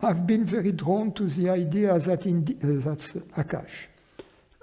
I've been very drawn to the idea that that's Akash,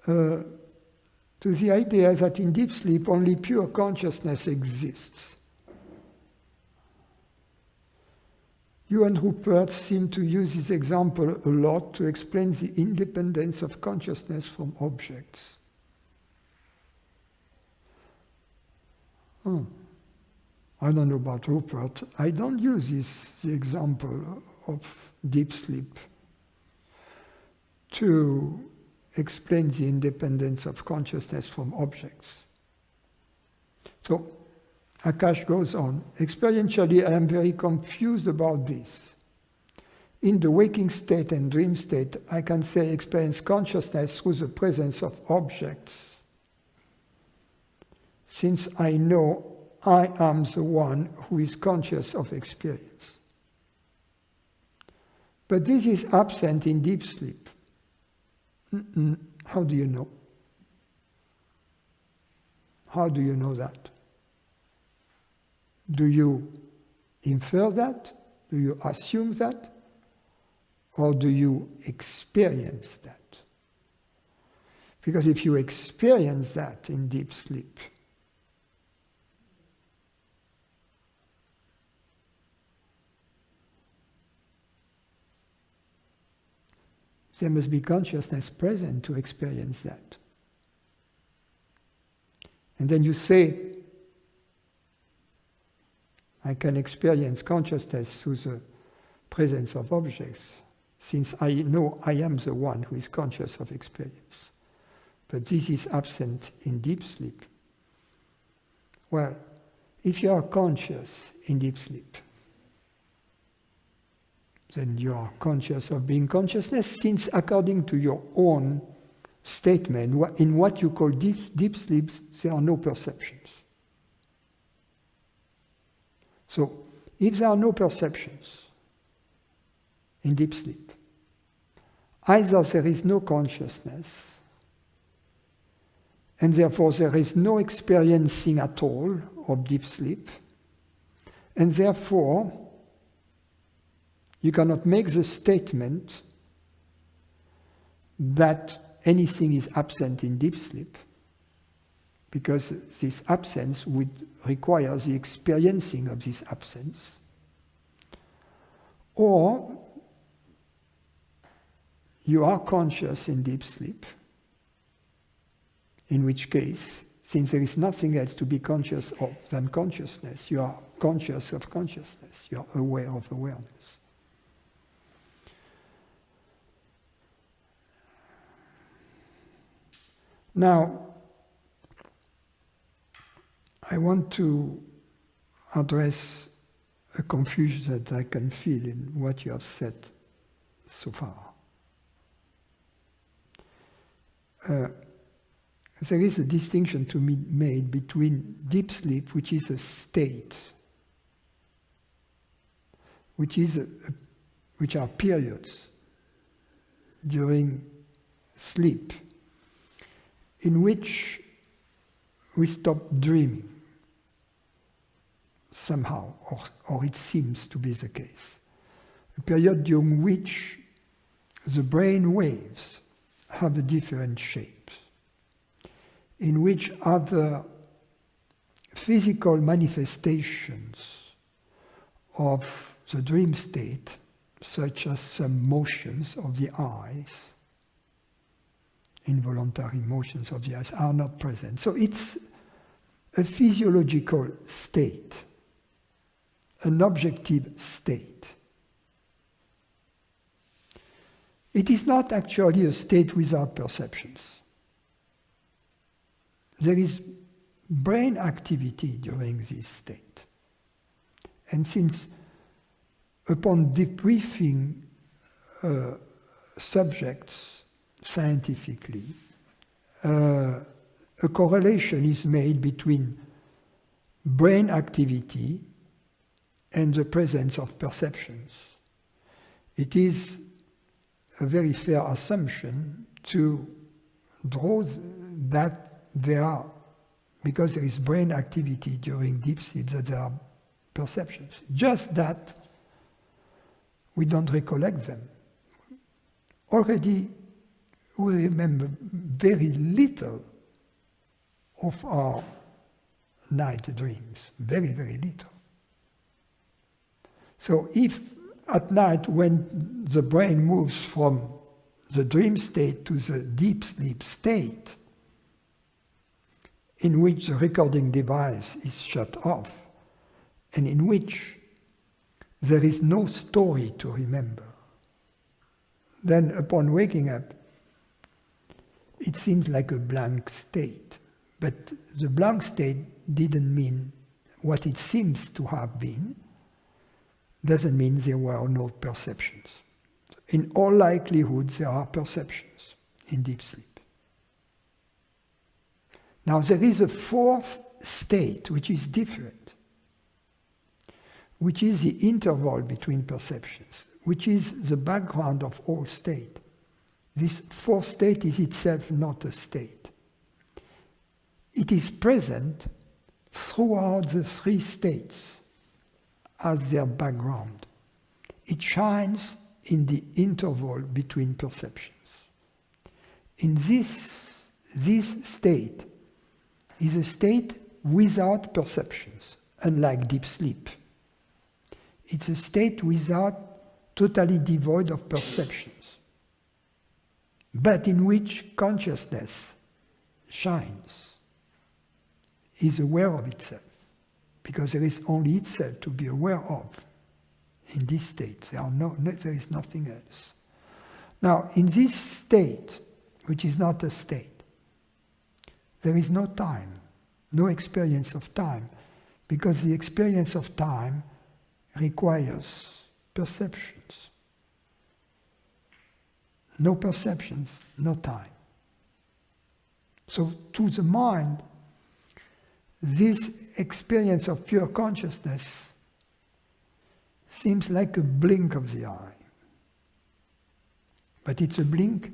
to the idea that in deep sleep only pure consciousness exists. You and Rupert seem to use this example a lot to explain the independence of consciousness from objects. I don't know about Rupert. I don't use the example of deep sleep to explain the independence of consciousness from objects. So, Akash goes on, experientially I am very confused about this. In the waking state and dream state, I can say experience consciousness through the presence of objects, since I know I am the one who is conscious of experience. But this is absent in deep sleep. How do you know? How do you know that? Do you infer that? Do you assume that? Or do you experience that? Because if you experience that in deep sleep, there must be consciousness present to experience that. And then you say, I can experience consciousness through the presence of objects, since I know I am the one who is conscious of experience. But this is absent in deep sleep. Well, if you are conscious in deep sleep, then you are conscious of being consciousness, since according to your own statement, in what you call deep sleep, there are no perceptions. So, if there are no perceptions in deep sleep, either there is no consciousness, and therefore there is no experiencing at all of deep sleep, and therefore you cannot make the statement that anything is absent in deep sleep, because this absence would require the experiencing of this absence. Or you are conscious in deep sleep, in which case, since there is nothing else to be conscious of than consciousness, you are conscious of consciousness, you are aware of awareness. Now, I want to address a confusion that I can feel in what you have said so far. There is a distinction to be made between deep sleep, which is a state, which are periods during sleep, in which we stop dreaming somehow, or it seems to be the case. A period during which the brain waves have a different shape, in which other physical manifestations of the dream state, such as some motions of the eyes, involuntary motions of the eyes, are not present. So it's a physiological state, an objective state. It is not actually a state without perceptions. There is brain activity during this state. And since upon debriefing subjects scientifically, a correlation is made between brain activity and the presence of perceptions. It is a very fair assumption to draw that there are, because there is brain activity during deep sleep, that there are perceptions. Just that we don't recollect them. Already we remember very little of our night dreams, very, very little. So if at night when the brain moves from the dream state to the deep sleep state, in which the recording device is shut off, and in which there is no story to remember, then upon waking up, it seems like a blank state. But the blank state didn't mean what it seems to have been, doesn't mean there were no perceptions. In all likelihood, there are perceptions in deep sleep. Now, there is a fourth state which is different, which is the interval between perceptions, which is the background of all state. This fourth state is itself not a state. It is present throughout the three states as their background. It shines in the interval between perceptions. In this state is a state without perceptions, unlike deep sleep. It's a state totally devoid of perceptions, but in which consciousness shines, is aware of itself, because there is only itself to be aware of. In this state, there is nothing else. Now, in this state, which is not a state, there is no time, no experience of time, because the experience of time requires perceptions. No perceptions, no time. So to the mind, this experience of pure consciousness seems like a blink of the eye. But it's a blink,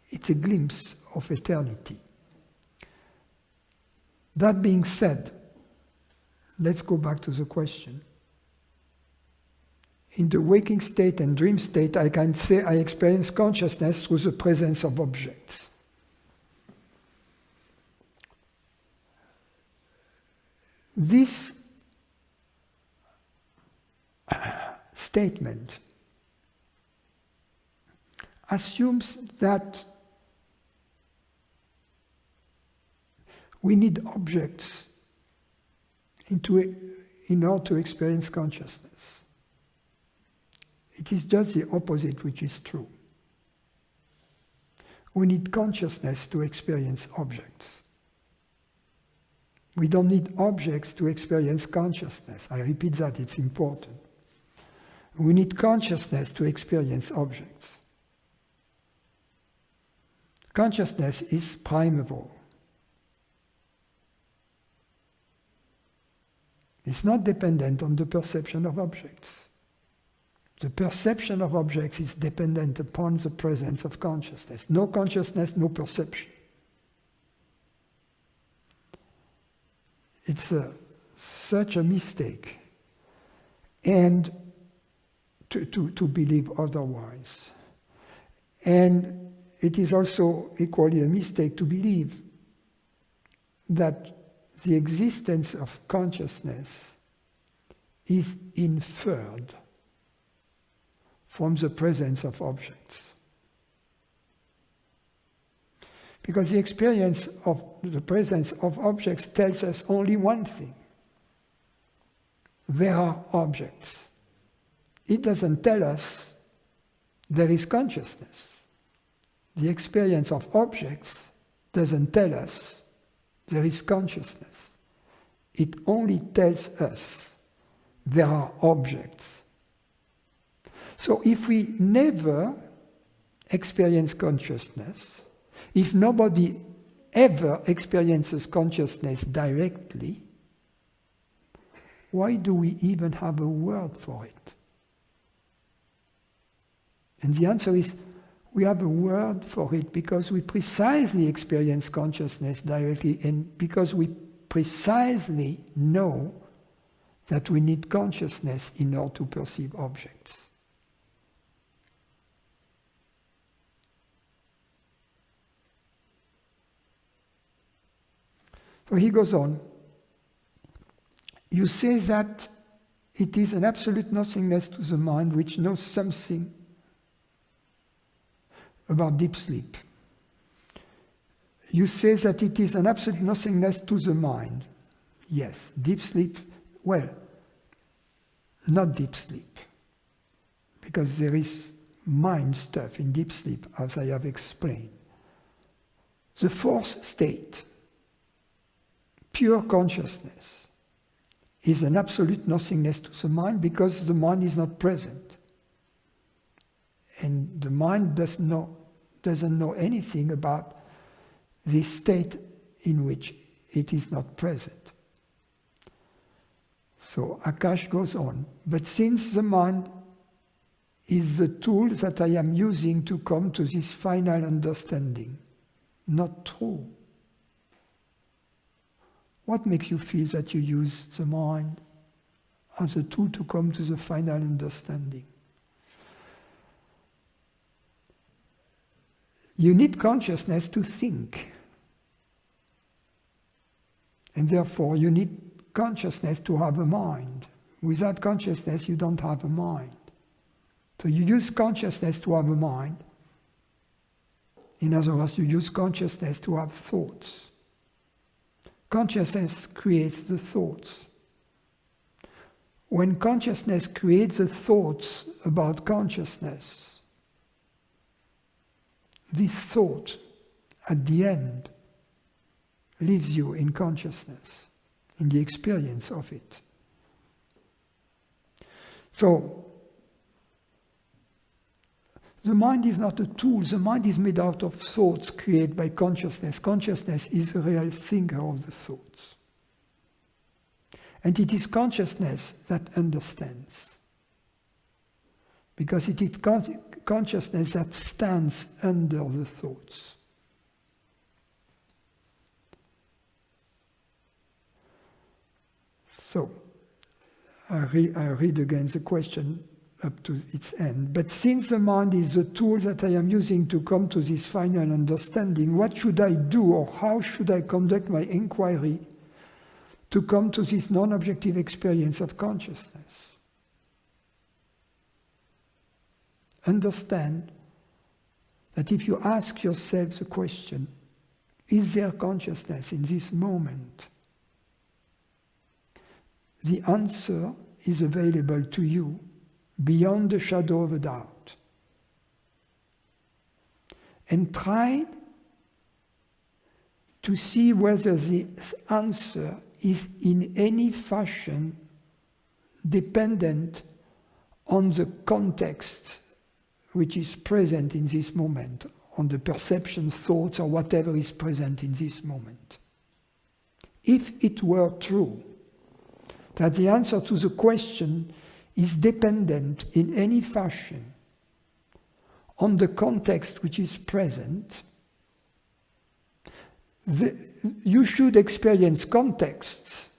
it's a glimpse of eternity. That being said, let's go back to the question. In the waking state and dream state, I can say I experience consciousness through the presence of objects. This statement assumes that we need objects in order to experience consciousness. It is just the opposite which is true. We need consciousness to experience objects. We don't need objects to experience consciousness. I repeat that, it's important. We need consciousness to experience objects. Consciousness is primeval. It's not dependent on the perception of objects. The perception of objects is dependent upon the presence of consciousness. No consciousness, no perception. It's such a mistake, and to believe otherwise. And it is also equally a mistake to believe that the existence of consciousness is inferred from the presence of objects. Because the experience of the presence of objects tells us only one thing. There are objects. It doesn't tell us there is consciousness. The experience of objects doesn't tell us there is consciousness. It only tells us there are objects. So if we never experience consciousness, if nobody ever experiences consciousness directly, why do we even have a word for it? And the answer is, we have a word for it because we precisely experience consciousness directly, and because we precisely know that we need consciousness in order to perceive objects. So he goes on. You say that it is an absolute nothingness to the mind which knows something about deep sleep. You say that it is an absolute nothingness to the mind. Yes, deep sleep, well, not deep sleep, because there is mind stuff in deep sleep, as I have explained. The fourth state, pure consciousness, is an absolute nothingness to the mind because the mind is not present. And the mind doesn't know anything about this state in which it is not present. So Akash goes on, but since the mind is the tool that I am using to come to this final understanding, not true. What makes you feel that you use the mind as a tool to come to the final understanding? You need consciousness to think. And therefore, you need consciousness to have a mind. Without consciousness, you don't have a mind. So you use consciousness to have a mind. In other words, you use consciousness to have thoughts. Consciousness creates the thoughts. When consciousness creates the thoughts about consciousness, this thought, at the end, leaves you in consciousness, in the experience of it. So, the mind is not a tool. The mind is made out of thoughts created by consciousness. Consciousness is the real thinker of the thoughts. And it is consciousness that understands. Because it is consciousness that stands under the thoughts. So, I read again the question up to its end. But since the mind is the tool that I am using to come to this final understanding, what should I do, or how should I conduct my inquiry to come to this non-objective experience of consciousness? Understand that if you ask yourself the question, is there consciousness in this moment? The answer is available to you beyond the shadow of a doubt. And try to see whether this answer is in any fashion dependent on the context which is present in this moment, on the perception, thoughts, or whatever is present in this moment. If it were true that the answer to the question is dependent in any fashion on the context which is present, you should experience contexts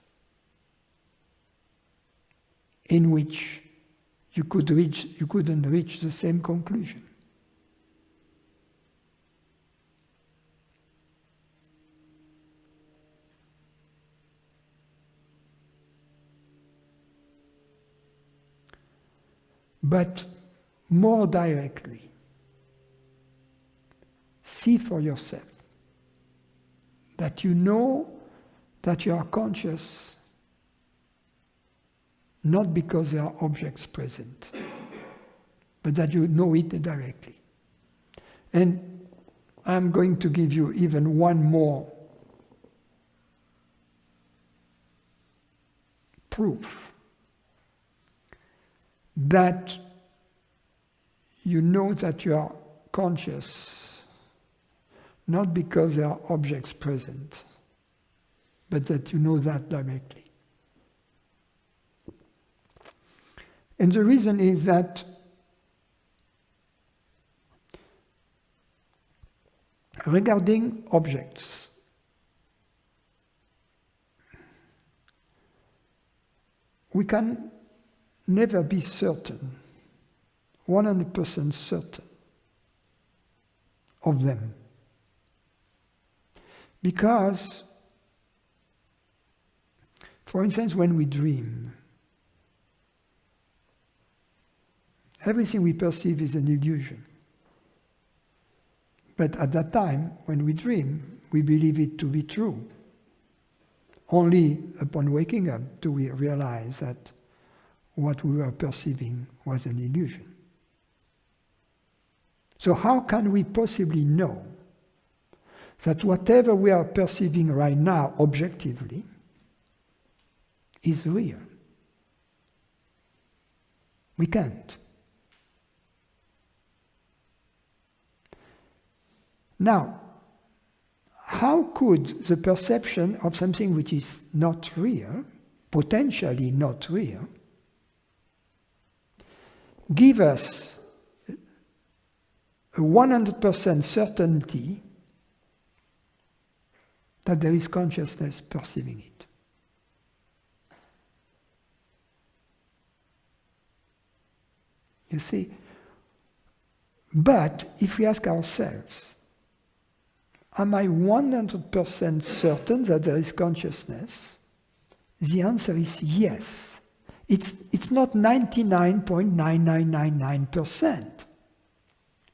in which you couldn't reach the same conclusion. But more directly, see for yourself that you know that you are conscious not because there are objects present, but that you know it directly. And I'm going to give you even one more proof that you know that you are conscious, not because there are objects present, but that you know that directly. And the reason is that regarding objects, we can never be certain, 100% certain of them. Because, for instance, when we dream, everything we perceive is an illusion. But at that time, when we dream, we believe it to be true. Only upon waking up do we realize that what we were perceiving was an illusion. So how can we possibly know that whatever we are perceiving right now objectively is real? We can't. Now, how could the perception of something which is not real, potentially not real, give us a 100% certainty that there is consciousness perceiving it? You see? But if we ask ourselves, am I 100% certain that there is consciousness? The answer is yes. It's not 99.9999%.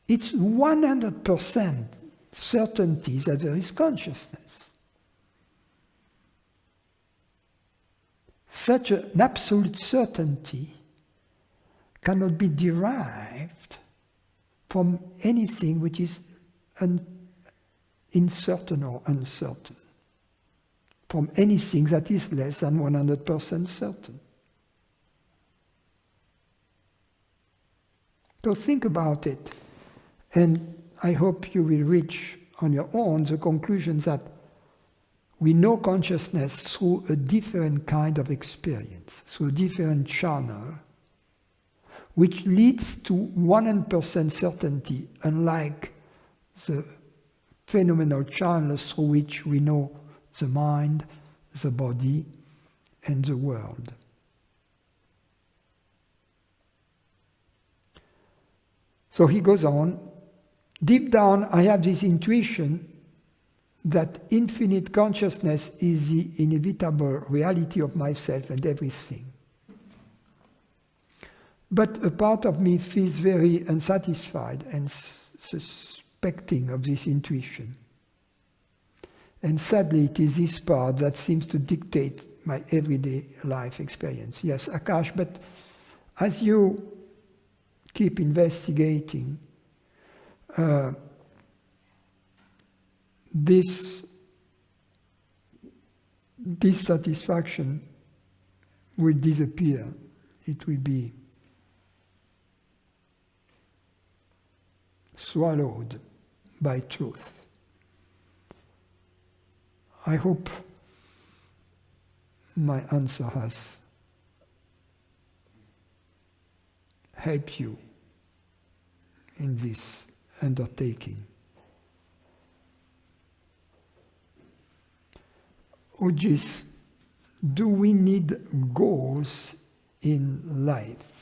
It's 100% certainty that there is consciousness. Such an absolute certainty cannot be derived from anything which is uncertain or uncertain, from anything that is less than 100% certain. So think about it, and I hope you will reach on your own the conclusion that we know consciousness through a different kind of experience, through a different channel, which leads to 100% certainty, unlike the phenomenal channels through which we know the mind, the body, and the world. So he goes on, deep down I have this intuition that infinite consciousness is the inevitable reality of myself and everything. But a part of me feels very unsatisfied and suspecting of this intuition. And sadly, it is this part that seems to dictate my everyday life experience. Yes, Akash, but as you keep investigating, this dissatisfaction will disappear. It will be swallowed by truth. I hope my answer has helped you in this undertaking. Ujis, do we need goals in life?